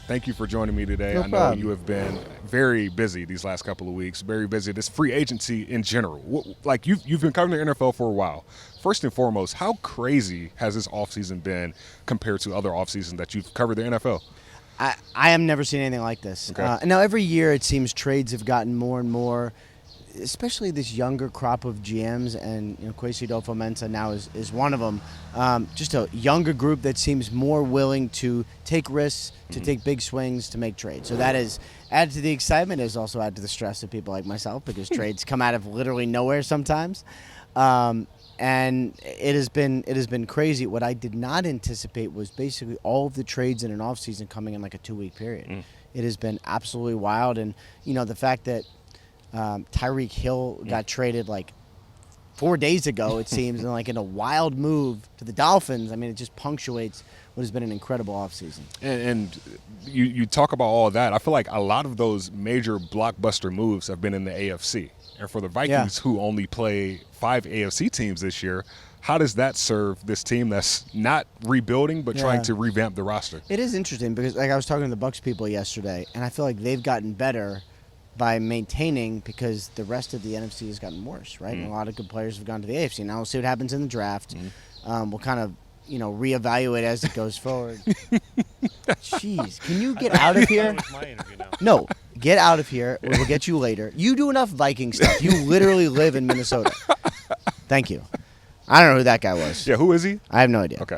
Thank you for joining me today. No I know problem. you have been very busy these last couple of weeks, very busy. This free agency in general. Like you've been covering the NFL for a while. First and foremost, how crazy has this offseason been compared to other offseasons that you've covered the NFL? I have never seen anything like this. Okay. Now, every year it seems trades have gotten more and more, especially this younger crop of GMs, and Kwesi Adolfo-Mensah now is one of them. Just a younger group that seems more willing to take risks, to take big swings, to make trades. So that is added to the excitement, is also added to the stress of people like myself, because trades come out of literally nowhere sometimes. And it has been crazy. What I did not anticipate was basically all of the trades in an offseason coming in like a 2-week period. It has been absolutely wild. And, the fact that Tyreek Hill got traded like 4 days ago, it seems, and like in a wild move to the Dolphins, I mean, it just punctuates what has been an incredible offseason. And you talk about all of that. I feel like a lot of those major blockbuster moves have been in the AFC. And for the Vikings, who only play 5 AFC teams this year, how does that serve this team that's not rebuilding but trying to revamp the roster? It is interesting because, like, I was talking to the Bucs people yesterday, and I feel like they've gotten better by maintaining, because the rest of the NFC has gotten worse, right? And a lot of good players have gone to the AFC. Now we'll see what happens in the draft. We'll kind of, reevaluate as it goes forward. Jeez, can you get out of here? It's my interview now. No, get out of here. We'll get you later. You do enough Viking stuff. You literally live in Minnesota. Thank you. I don't know who that guy was. Yeah, who is he? I have no idea. Okay.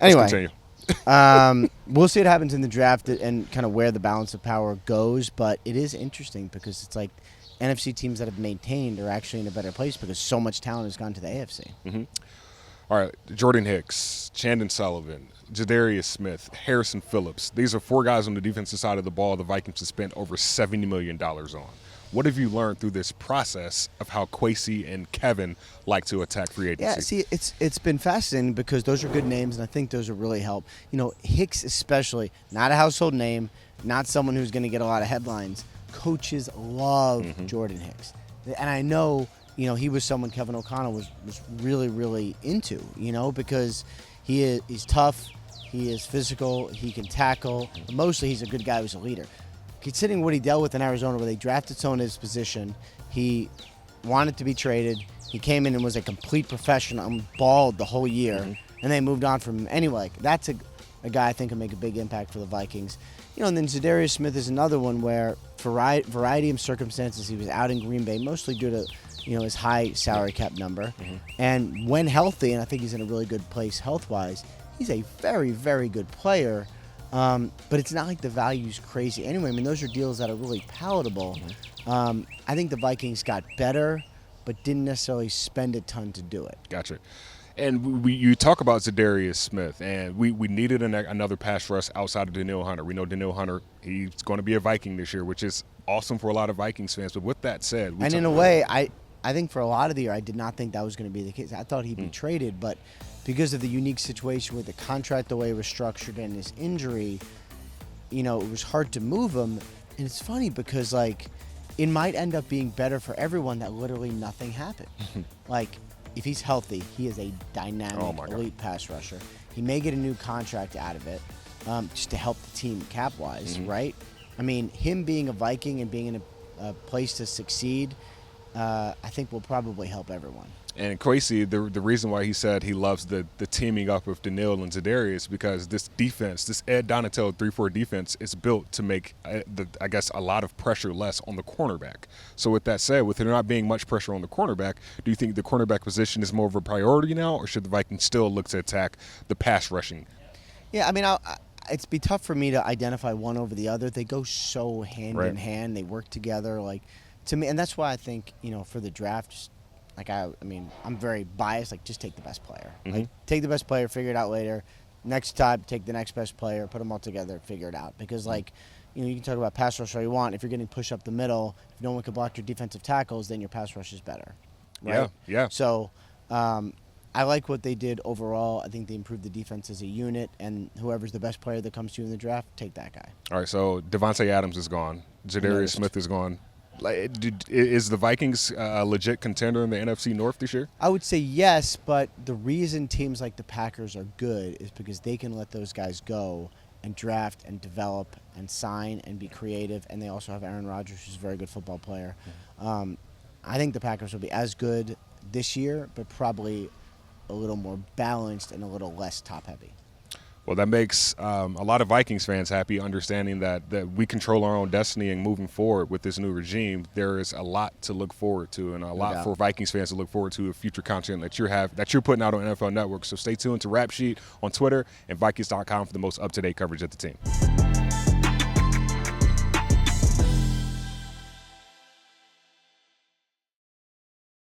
Anyway, Let's continue. we'll see what happens in the draft and kind of where the balance of power goes. But it is interesting because it's like NFC teams that have maintained are actually in a better place because so much talent has gone to the AFC. All right, Jordan Hicks, Chandon Sullivan, Jadarius Smith, Harrison Phillips. These are 4 guys on the defensive side of the ball the Vikings have spent over $70 million on. What have you learned through this process of how Kwesi and Kevin like to attack free agency? Yeah, see, it's been fascinating because those are good names, and I think those will really help. Hicks especially, not a household name, not someone who's going to get a lot of headlines. Coaches love Jordan Hicks. And I know, he was someone Kevin O'Connell was really, really into, because he's tough, he is physical, he can tackle. But mostly he's a good guy who's a leader. Considering what he dealt with in Arizona, where they drafted someone in his position, he wanted to be traded. He came in and was a complete professional and balled the whole year, and they moved on from him. Anyway, that's a guy I think will make a big impact for the Vikings. And then Jadarius Smith is another one where, variety of circumstances, he was out in Green Bay, mostly due to his high salary cap number. And when healthy, and I think he's in a really good place health-wise, he's a very, very good player. But it's not like the value's crazy anyway. I mean, those are deals that are really palatable. I think the Vikings got better, but didn't necessarily spend a ton to do it. Gotcha. And you talk about Jadarius Smith, and we needed another pass rush outside of Danielle Hunter. We know Danielle Hunter, he's going to be a Viking this year, which is awesome for a lot of Vikings fans. But with that said, and in a way, I think for a lot of the year, I did not think that was going to be the case. I thought he'd be traded, but because of the unique situation with the contract, the way it was structured, and his injury, it was hard to move him. And it's funny because, like, it might end up being better for everyone that literally nothing happened. Like, if he's healthy, he is a dynamic, elite pass rusher. He may get a new contract out of it just to help the team cap-wise, right? I mean, him being a Viking and being in a place to succeed, I think will probably help everyone. And Kwesi, the reason why he said he loves the teaming up with Danielle and Jadarius, because this defense, this Ed Donatello 3-4 defense, is built to make, I guess, a lot of pressure less on the cornerback. So with that said, with there not being much pressure on the cornerback, do you think the cornerback position is more of a priority now, or should the Vikings still look to attack the pass rushing? Yeah, I mean, it's be tough for me to identify one over the other. They go so hand in hand. They work together, like, to me, and that's why I think, for the draft, just, like, I mean, I'm very biased. Like, just take the best player. Like, take the best player, figure it out later. Next time, take the next best player, put them all together, figure it out. Because, like, you can talk about pass rush all you want. If you're getting pushed up the middle, if no one can block your defensive tackles, then your pass rush is better. Right? Yeah. So, I like what they did overall. I think they improved the defense as a unit, and whoever's the best player that comes to you in the draft, take that guy. All right, so Devontae Adams is gone. Jadarius Smith is gone. Is the Vikings a legit contender in the NFC North this year? I would say yes, but the reason teams like the Packers are good is because they can let those guys go and draft and develop and sign and be creative. And they also have Aaron Rodgers, who's a very good football player. I think the Packers will be as good this year, but probably a little more balanced and a little less top-heavy. Well, that makes a lot of Vikings fans happy, understanding that we control our own destiny and moving forward with this new regime. There is a lot to look forward to and a lot for Vikings fans to look forward to of future content that you're putting out on NFL Network. So stay tuned to Rap Sheet on Twitter and Vikings.com for the most up-to-date coverage of the team.